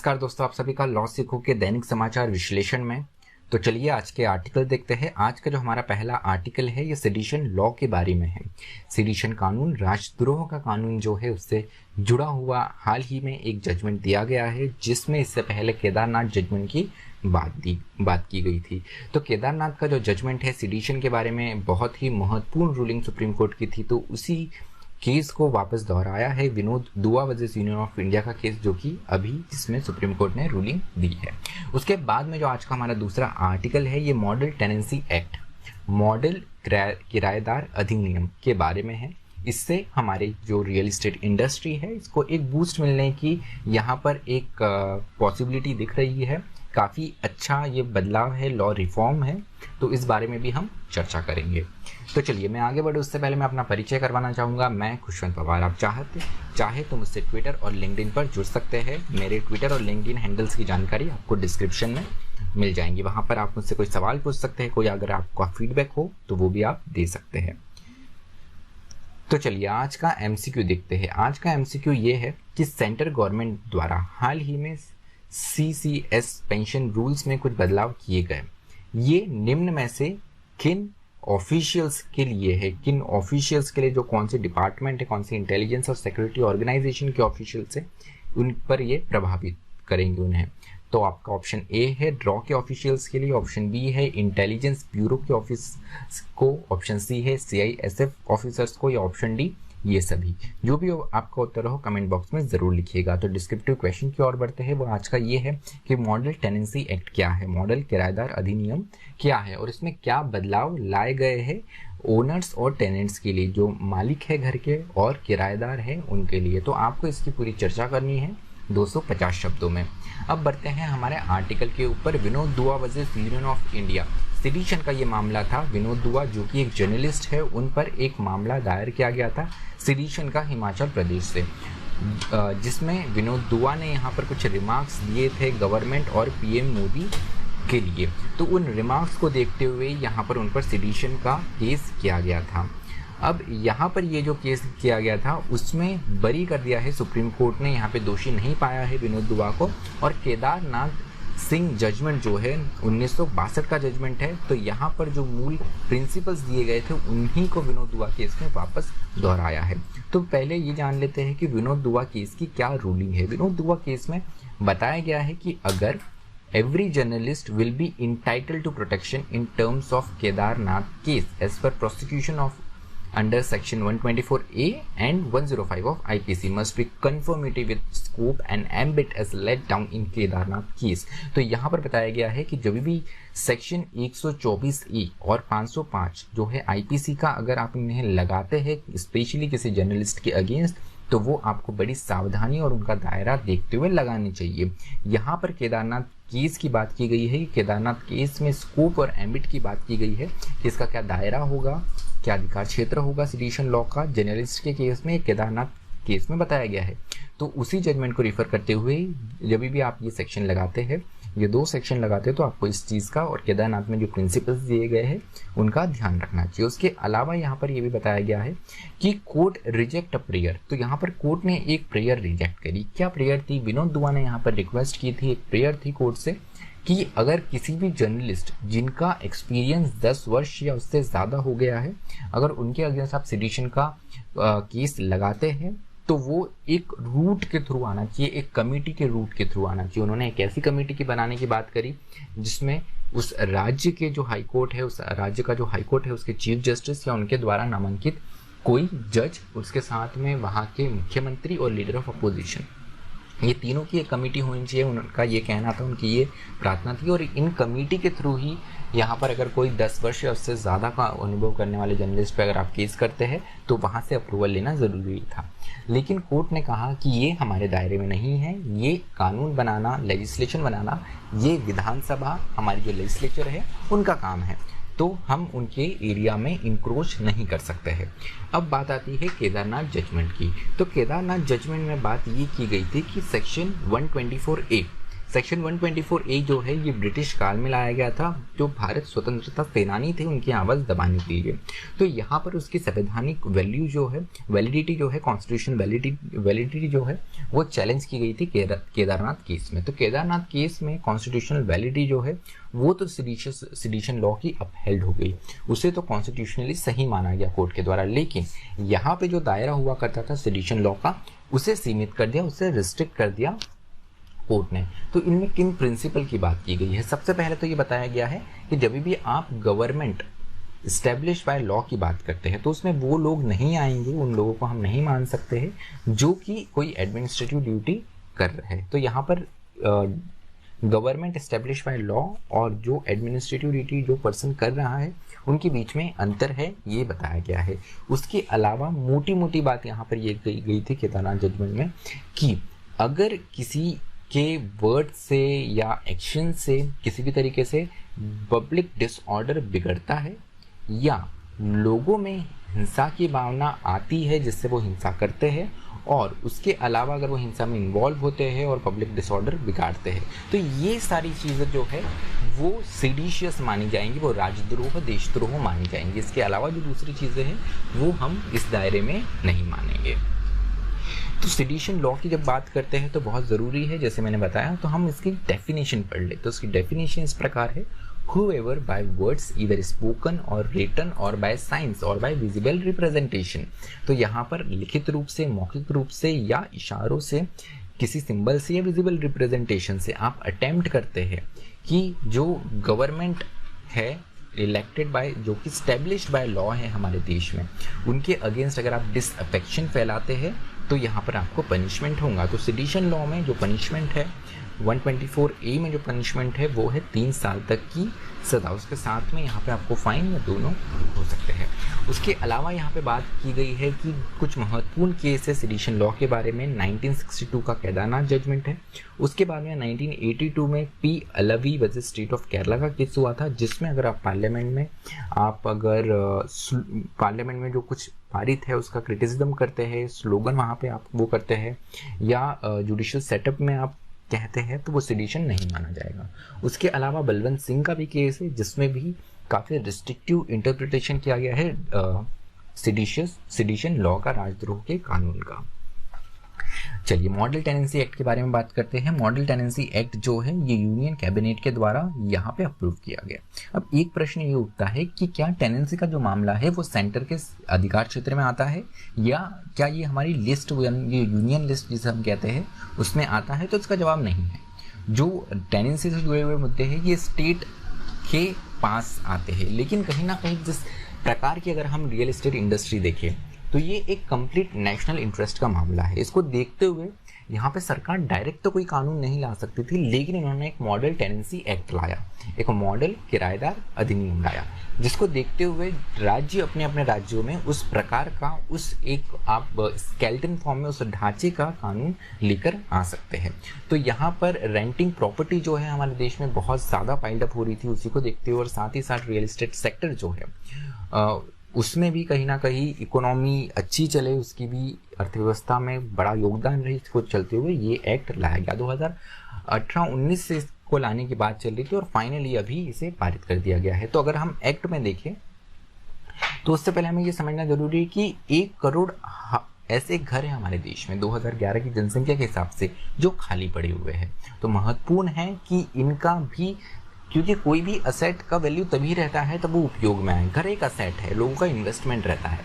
नमस्कार दोस्तों, आप सभी का लॉ सीखो के दैनिक समाचार विश्लेषण में। तो चलिए आज के आर्टिकल देखते हैं। आज का जो हमारा पहला आर्टिकल है ये सेडिशन लॉ के बारे में है। सेडिशन कानून राष्ट्रद्रोह का कानून जो है उससे जुड़ा हुआ हाल ही में एक जजमेंट दिया गया है, जिसमें इससे पहले केदारनाथ जजमेंट की बात की गई थी। तो केदारनाथ का जो जजमेंट है सेडिशन के बारे में बहुत ही महत्वपूर्ण रूलिंग सुप्रीम कोर्ट की थी, तो उसी केस को वापस दोहराया है विनोद दुआ वर्सेस यूनियन ऑफ इंडिया का केस, जो कि अभी जिसमें सुप्रीम कोर्ट ने रूलिंग दी है। उसके बाद में जो आज का हमारा दूसरा आर्टिकल है ये मॉडल टेनेंसी एक्ट, मॉडल किराएदार अधिनियम के बारे में है। इससे हमारे जो रियल इस्टेट इंडस्ट्री है इसको एक बूस्ट मिलने की यहाँ पर एक पॉसिबिलिटी दिख रही है। काफ़ी अच्छा ये बदलाव है, लॉ रिफॉर्म है, तो इस बारे में भी हम चर्चा करेंगे। तो चलिए मैं आगे बढ़ूँ उससे पहले मैं अपना परिचय करवाना चाहूँगा। मैं खुशवंत पवार। आप चाहे तो मुझसे ट्विटर और लिंक्डइन पर जुड़ सकते हैं। मेरे ट्विटर और लिंक्डइन हैंडल्स की जानकारी आपको डिस्क्रिप्शन में मिल जाएंगी। वहाँ पर आप मुझसे कोई सवाल पूछ सकते हैं, कोई अगर आपका फीडबैक हो तो वो भी आप दे सकते हैं। तो चलिए आज का एमसीक्यू देखते हैं। आज का एमसीक्यू ये है कि सेंट्रल गवर्नमेंट द्वारा हाल ही में सीसीएस पेंशन रूल्स में कुछ बदलाव किए गए। ये निम्न में से किन ऑफिशियल्स के लिए है, किन ऑफिशियल्स के लिए जो कौन से डिपार्टमेंट है, कौन से इंटेलिजेंस और सिक्योरिटी ऑर्गेनाइजेशन के ऑफिशियल्स है, उन पर ये प्रभावित करेंगे उन्हें। तो आपका ऑप्शन ए है ड्रॉ के ऑफिशियल्स के लिए, ऑप्शन बी है इंटेलिजेंस ब्यूरो के ऑफिस को, ऑप्शन सी है सीआईएसएफ ऑफिसर्स को, या ऑप्शन डी ये सभी। जो भी आपका उत्तर हो कमेंट बॉक्स में जरूर लिखिएगा। तो डिस्क्रिप्टिव क्वेश्चन की ओर बढ़ते हैं। वो आज का ये है कि मॉडल टेनेंसी एक्ट क्या है, मॉडल किराएदार अधिनियम क्या है और इसमें क्या बदलाव लाए गए हैं ओनर्स और टेनेंट्स के लिए, जो मालिक है घर के और किराएदार है उनके लिए। तो आपको इसकी पूरी चर्चा करनी है 250 शब्दों में। अब बढ़ते हैं हमारे आर्टिकल के ऊपर। विनोद दुआ versus union of India, sedition का ये मामला था। विनोद दुआ जो कि एक जर्नलिस्ट है, उन पर एक मामला दायर किया गया था सेडिशन का हिमाचल प्रदेश से, जिसमें विनोद दुआ ने यहाँ पर कुछ रिमार्क्स दिए थे गवर्नमेंट और पीएम मोदी के लिए। तो उन रिमार्क्स को देखते हुए यहाँ पर उन पर सेडिशन का केस किया गया था। अब यहाँ पर ये जो केस किया गया था उसमें बरी कर दिया है सुप्रीम कोर्ट ने, यहाँ पे दोषी नहीं पाया है विनोद दुआ को। और केदारनाथ सिंह जजमेंट जो है 1962 का जजमेंट है, तो यहाँ पर जो मूल प्रिंसिपल्स दिए गए थे उन्हीं को विनोद दुआ केस में वापस दोहराया है। तो पहले ये जान लेते हैं कि विनोद दुआ केस की क्या रूलिंग है। विनोद दुआ केस में बताया गया है कि अगर every journalist will be entitled to protection in terms of Kedarnath case as per prosecution of under section 124A and 105 of IPC must be conformity with scope and ambit as laid down in Kedarnath case। तो यहाँ पर बताया गया है कि जब भी section 124A और 505 जो है IPC का अगर आप इन्हें लगाते हैं स्पेशली किसी जर्नलिस्ट के अगेंस्ट, तो वो आपको बड़ी सावधानी और उनका दायरा देखते हुए लगानी चाहिए। यहाँ पर केदारनाथ केस की बात की गई है कि केदारनाथ केस में स्कोप और एम्बिट की बात की गई है कि इसका क्या दायरा होगा, क्या अधिकार क्षेत्र होगा सेडिशन लॉ का। जर्नलिस्ट के केस में केदारनाथ केस में बताया गया है। तो उसी जजमेंट को रिफर करते हुए जब भी आप ये सेक्शन लगाते हैं, ये दो सेक्शन लगाते हैं, तो आपको इस चीज़ का और केदारनाथ में जो प्रिंसिपल्स दिए गए हैं उनका ध्यान रखना चाहिए। उसके अलावा यहाँ पर ये भी बताया गया है कि कोर्ट रिजेक्ट अ प्रेयर। तो यहाँ पर कोर्ट ने एक प्रेयर रिजेक्ट करी। क्या प्रेयर थी? विनोद दुआ ने यहाँ पर रिक्वेस्ट की थी, एक प्रेयर थी कोर्ट से कि अगर किसी भी जर्नलिस्ट जिनका एक्सपीरियंस 10 वर्ष या उससे ज़्यादा हो गया है, अगर उनके अगेंस्ट आप सेडिशन का केस लगाते हैं तो वो एक रूट के थ्रू आना चाहिए, एक कमेटी के रूट के थ्रू आना चाहिए। उन्होंने एक ऐसी कमेटी की बनाने की बात करी जिसमें उस राज्य के जो हाई कोर्ट है, उस राज्य का जो हाई कोर्ट है उसके चीफ जस्टिस या उनके द्वारा नामांकित कोई जज, उसके साथ में वहाँ के मुख्यमंत्री और लीडर ऑफ अपोजिशन, ये तीनों की एक कमेटी होनी चाहिए। उनका ये कहना था, उनकी ये प्रार्थना थी। और इन कमेटी के थ्रू ही यहाँ पर अगर कोई 10 वर्ष या उससे ज़्यादा का अनुभव करने वाले जर्नलिस्ट पे अगर आप केस करते हैं तो वहाँ से अप्रूवल लेना ज़रूरी था। लेकिन कोर्ट ने कहा कि ये हमारे दायरे में नहीं है, ये कानून बनाना, लेजिस्लेशन बनाना, ये विधानसभा हमारी जो लेजिस्लेचर है उनका काम है, तो हम उनके एरिया में इंक्रोच नहीं कर सकते हैं। अब बात आती है केदारनाथ जजमेंट की। तो केदारनाथ जजमेंट में बात ये की गई थी कि सेक्शन 124A सेक्शन 124A जो है ये ब्रिटिश काल में लाया गया था, जो भारत स्वतंत्रता सेनानी थे उनकी आवाज़ दबाने के लिए। तो यहाँ पर उसकी संवैधानिक वैल्यू जो है, वैलिडिटी जो है, कॉन्स्टिट्यूशन वैलिडिटी जो है वो चैलेंज की गई थी केदारनाथ केस में। तो केदारनाथ केस में कॉन्स्टिट्यूशनल वैलिडिटी जो है वो तो सिडिशन लॉ की अपहेल्ड हो गई, उसे तो कॉन्स्टिट्यूशनली सही माना गया कोर्ट के द्वारा। लेकिन यहाँ पे जो दायरा हुआ करता था सिडिशन लॉ का, उसे सीमित कर दिया, उसे रिस्ट्रिक्ट कर दिया कोर्ट ने। तो इनमें किन प्रिंसिपल की बात की गई है? सबसे पहले तो ये बताया गया है कि जब भी आप गवर्नमेंट स्टैब्लिश बाय लॉ की बात करते हैं तो उसमें वो लोग नहीं आएंगे, उन लोगों को हम नहीं मान सकते हैं जो कि कोई एडमिनिस्ट्रेटिव ड्यूटी कर रहे हैं। तो यहाँ पर गवर्नमेंट एस्टेब्लिश बाय लॉ और जो एडमिनिस्ट्रेटिव ड्यूटी जो पर्सन कर रहा है उनके बीच में अंतर है, ये बताया गया है। उसके अलावा मोटी मोटी बात यहाँ पर ये कही गई थी केदारनाथ जजमेंट में कि अगर किसी के वर्ड से या एक्शन से किसी भी तरीके से पब्लिक डिसऑर्डर बिगड़ता है या लोगों में हिंसा की भावना आती है जिससे वो हिंसा करते हैं, और उसके अलावा अगर वो हिंसा में इन्वॉल्व होते हैं और पब्लिक डिसऑर्डर बिगाड़ते हैं, तो ये सारी चीज़ें जो है वो सेडिशियस मानी जाएंगी, वो राजद्रोह देशद्रोह मानी जाएंगी। इसके अलावा जो दूसरी चीज़ें हैं वो हम इस दायरे में नहीं मानेंगे। तो सेडिशन लॉ की जब बात करते हैं तो बहुत ज़रूरी है, जैसे मैंने बताया, तो हम इसकी डेफिनेशन पढ़ ले। तो उसकी डेफिनेशन इस प्रकार है, whoever by words either spoken or written or by signs or by visible representation। तो यहाँ पर लिखित रूप से, मौखिक रूप से या इशारों से, किसी सिंबल से या विजिबल रिप्रेजेंटेशन से आप अटेम्प्ट करते हैं कि जो गवर्नमेंट है इलेक्टेड बाय, जो कि स्टैब्लिश्ड बाय लॉ है हमारे देश में, उनके अगेंस्ट अगर आप डिसअफेक्शन फैलाते हैं तो यहाँ पर आपको पनिशमेंट होगा। तो सेडिशन लॉ में जो पनिशमेंट है 124A में जो पनिशमेंट है वो है 3 साल तक की सज़ा। उसके साथ में यहाँ पे आपको फाइन या दोनों हो सकते हैं। उसके अलावा यहाँ पे बात की गई है कि कुछ महत्वपूर्ण केस है सेडिशन लॉ के बारे में। 1962 का केदारनाथ जजमेंट है। उसके बाद में 1982 में P Alvi versus state of Kerala का केस हुआ था, जिसमें अगर आप पार्लियामेंट में जो कुछ पारित है उसका क्रिटिसिज्म करते हैं, स्लोगन वहाँ पे आप वो करते हैं या जुडिशियल सेटअप में आप कहते हैं, तो वो सेडिशन नहीं माना जाएगा। उसके अलावा बलवंत सिंह का भी केस है जिसमें भी काफ़ी रिस्ट्रिक्टिव इंटरप्रिटेशन किया गया है सेडिशन लॉ का, राजद्रोह के कानून का। चलिए मॉडल टेनेंसी एक्ट के बारे में बात करते हैं। मॉडल टेनेंसी एक्ट जो है ये यूनियन कैबिनेट के द्वारा यहाँ पे अप्रूव किया गया। अब एक प्रश्न ये उठता है कि क्या टेनेंसी का जो मामला है वो सेंटर के अधिकार क्षेत्र में आता है या क्या ये हमारी लिस्ट, ये यूनियन लिस्ट जिसे हम कहते हैं, उसमें आता है? तो इसका जवाब नहीं है। जो टेनेंसी से जुड़े हुए मुद्दे हैं ये स्टेट के पास आते हैं, लेकिन कहीं ना कहीं जिस प्रकार की अगर हम रियल एस्टेट इंडस्ट्री देखें तो ये एक कंप्लीट नेशनल इंटरेस्ट का मामला है। इसको देखते हुए यहाँ पे सरकार डायरेक्ट तो कोई कानून नहीं ला सकती थी, लेकिन इन्होंने एक मॉडल टेनेंसी एक्ट लाया, एक मॉडल किराएदार अधिनियम लाया, जिसको देखते हुए राज्य अपने अपने राज्यों में उस प्रकार का, उस एक आप स्केलेटन फॉर्म में उस ढांचे का कानून लेकर आ सकते हैं। तो यहाँ पर रेंटिंग प्रॉपर्टी जो है हमारे देश में बहुत ज़्यादा पाइल्ड अप हो रही थी, उसी को देखते हुए और साथ ही साथ रियल एस्टेट सेक्टर जो है उसमें भी कहीं ना कहीं इकोनॉमी अच्छी चले, उसकी भी अर्थव्यवस्था में बड़ा योगदान रही, इसको चलते हुए ये एक्ट लाया गया। 2018-19 से इसको लाने की बात चल रही थी और फाइनली अभी इसे पारित कर दिया गया है। तो अगर हम एक्ट में देखें तो उससे पहले हमें ये समझना जरूरी है कि 1 करोड़ ऐसे घर हैं हमारे देश में 2011 की जनसंख्या के हिसाब से जो खाली पड़े हुए हैं। तो महत्वपूर्ण है कि इनका भी, क्योंकि कोई भी असेट का वैल्यू तभी रहता है तब वो उपयोग में आए। घर एक असेट है, लोगों का इन्वेस्टमेंट रहता है,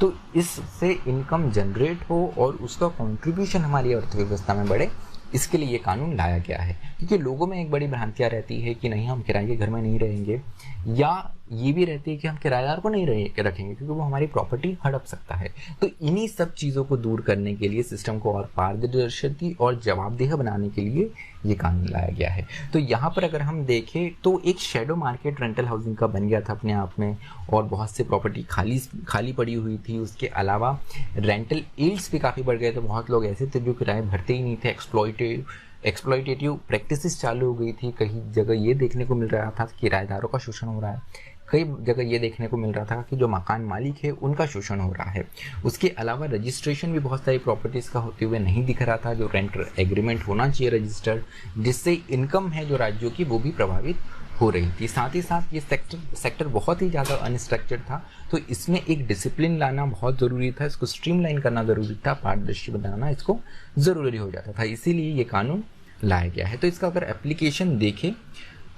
तो इससे इनकम जनरेट हो और उसका कंट्रीब्यूशन हमारी अर्थव्यवस्था में बढ़े, इसके लिए ये कानून लाया गया है। क्योंकि लोगों में एक बड़ी भ्रांतियाँ रहती है कि नहीं हम किराए के घर में नहीं रहेंगे, या ये भी रहती है कि हम किराएदार को नहीं रखेंगे क्योंकि वो हमारी प्रॉपर्टी हड़प सकता है। तो इन्हीं सब चीज़ों को दूर करने के लिए, सिस्टम को और पारदर्शी और जवाबदेह बनाने के लिए ये कानून लाया गया है। तो यहाँ पर अगर हम देखें तो एक शेडो मार्केट रेंटल हाउसिंग का बन गया था अपने आप में, और बहुत से प्रॉपर्टी खाली पड़ी हुई थी। उसके अलावा रेंटल यील्ड्स भी काफ़ी बढ़ गए थे, बहुत लोग ऐसे थे जो किराए भरते ही नहीं थे, एक्सप्लॉयटेटिव प्रैक्टिसेस चालू हो गई थी। कहीं जगह ये देखने को मिल रहा था कि किराएदारों का शोषण हो रहा है, कई जगह ये देखने को मिल रहा था कि जो मकान मालिक है उनका शोषण हो रहा है। उसके अलावा रजिस्ट्रेशन भी बहुत सारी प्रॉपर्टीज़ का होते हुए नहीं दिख रहा था, जो रेंट एग्रीमेंट होना चाहिए रजिस्टर्ड, जिससे इनकम है जो राज्यों की वो भी प्रभावित हो रही थी। साथ ही साथ ये सेक्टर बहुत ही ज़्यादा अनस्ट्रक्चर्ड था, तो इसमें एक डिसिप्लिन लाना बहुत ज़रूरी था, इसको स्ट्रीमलाइन करना ज़रूरी था, पारदर्शी बनाना इसको ज़रूरी हो जाता था, इसीलिए ये कानून लाया गया है। तो इसका अगर एप्लीकेशन देखें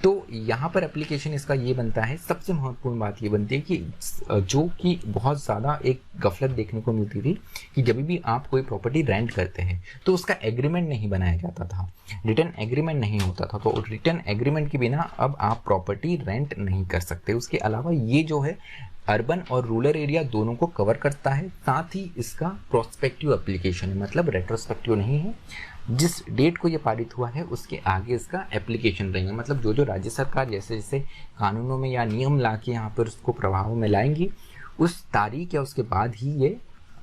तो यहाँ पर एप्लीकेशन इसका ये बनता है, सबसे महत्वपूर्ण बात ये बनती है कि जो कि बहुत ज़्यादा एक गफलत देखने को मिलती थी कि जब भी आप कोई प्रॉपर्टी रेंट करते हैं तो उसका एग्रीमेंट नहीं बनाया जाता था, रिटर्न एग्रीमेंट नहीं होता था। तो रिटर्न एग्रीमेंट के बिना अब आप प्रॉपर्टी रेंट नहीं कर सकते। उसके अलावा ये जो है अर्बन और रूरल एरिया दोनों को कवर करता है। साथ ही इसका प्रोस्पेक्टिव एप्लीकेशन है, मतलब रेट्रोस्पेक्टिव नहीं है। जिस डेट को ये पारित हुआ है उसके आगे इसका एप्लीकेशन रहेगा, मतलब जो राज्य सरकार जैसे जैसे कानूनों में या नियम ला के यहाँ पर उसको प्रभाव में लाएंगी, उस तारीख या उसके बाद ही ये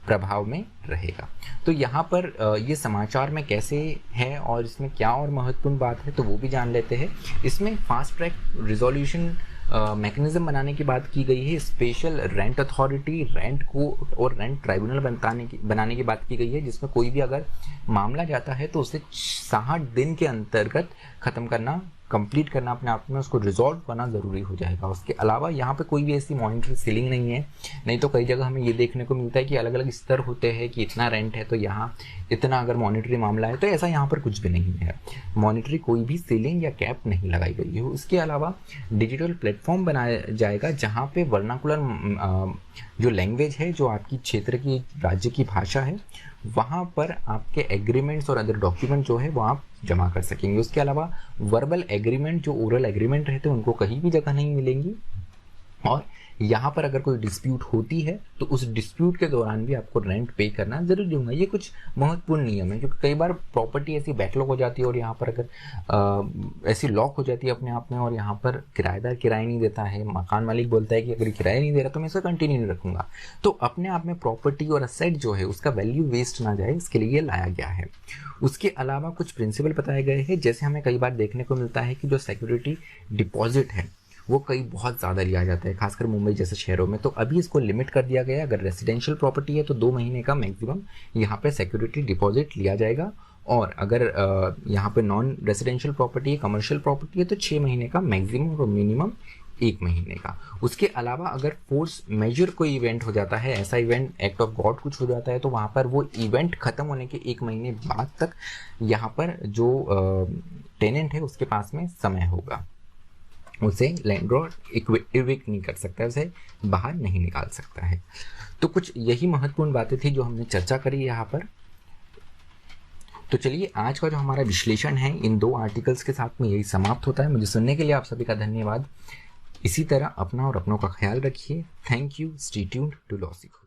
प्रभाव में रहेगा। तो यहाँ पर ये समाचार में कैसे है और इसमें क्या और महत्वपूर्ण बात है तो वो भी जान लेते हैं। इसमें फास्ट ट्रैक रिजोल्यूशन मैकेनिज्म बनाने की बात की गई है, special rent authority, rent court और रेंट ट्राइब्यूनल बनाने की बात की गई है, जिसमें कोई भी अगर मामला जाता है तो उसे 60 दिन के अंतर्गत ख़त्म करना, कंप्लीट करना अपने आप में, उसको रिजॉल्व करना ज़रूरी हो जाएगा। उसके अलावा यहाँ पे कोई भी ऐसी मॉनिटरी सीलिंग नहीं है, नहीं तो कई जगह हमें ये देखने को मिलता है कि अलग अलग स्तर होते हैं कि इतना रेंट है तो यहाँ इतना अगर मॉनिटरी मामला है, तो ऐसा यहाँ पर कुछ भी नहीं है। मॉनिटरी कोई भी सीलिंग या कैप नहीं लगाई गई है। उसके अलावा डिजिटल प्लेटफॉर्म बनाया जाएगा जहाँ पे वर्नाकुलर जो लैंग्वेज है, जो आपकी क्षेत्र की राज्य की भाषा है, वहाँ पर आपके एग्रीमेंट्स और अदर डॉक्यूमेंट जो है वो आप जमा कर सकेंगे। उसके अलावा वर्बल एग्रीमेंट, जो ओरल एग्रीमेंट रहते हैं, उनको कहीं भी जगह नहीं मिलेंगी। और यहाँ पर अगर कोई डिस्प्यूट होती है तो उस डिस्प्यूट के दौरान भी आपको रेंट पे करना जरूरी होगा। ये कुछ महत्वपूर्ण नियम है, क्योंकि कई बार प्रॉपर्टी ऐसी बैकलॉग हो जाती है और यहाँ पर अगर ऐसी लॉक हो जाती है अपने आप में और यहाँ पर किराएदार किराया नहीं देता है, मकान मालिक बोलता है कि अगर किराया नहीं दे रहा तो मैं इसे कंटिन्यू नहीं रखूंगा, तो अपने आप में प्रॉपर्टी और असेट जो है उसका वैल्यू वेस्ट ना जाए, इसके लिए लाया गया है। उसके अलावा कुछ प्रिंसिपल बताए गए हैं, जैसे हमें कई बार देखने को मिलता है कि जो सिक्योरिटी डिपॉजिट है वो कई बहुत ज़्यादा लिया जाता है, खासकर मुंबई जैसे शहरों में। तो अभी इसको लिमिट कर दिया गया है। अगर रेजिडेंशियल प्रॉपर्टी है तो 2 महीने का मैक्सिमम यहाँ पे सिक्योरिटी डिपॉजिट लिया जाएगा, और अगर यहाँ पे नॉन रेजिडेंशियल प्रॉपर्टी है, कमर्शियल प्रॉपर्टी है, तो 6 महीने का मैक्सिमम और मिनिमम 1 महीने का। उसके अलावा अगर फोर्स मेजर कोई इवेंट हो जाता है, ऐसा इवेंट एक्ट ऑफ गॉड कुछ हो जाता है, तो वहाँ पर वो इवेंट खत्म होने के 1 महीने बाद तक यहाँ पर जो टेनेंट है उसके पास में समय होगा, उसे लैंडलॉर्ड इविक्ट नहीं कर सकता, उसे बाहर नहीं निकाल सकता है। तो कुछ यही महत्वपूर्ण बातें थी जो हमने चर्चा करी यहाँ पर। तो चलिए, आज का जो हमारा विश्लेषण है इन 2 आर्टिकल्स के साथ में यही समाप्त होता है। मुझे सुनने के लिए आप सभी का धन्यवाद। इसी तरह अपना और अपनों का ख्याल रखिए। Thank you. Stay tuned to लॉसिको।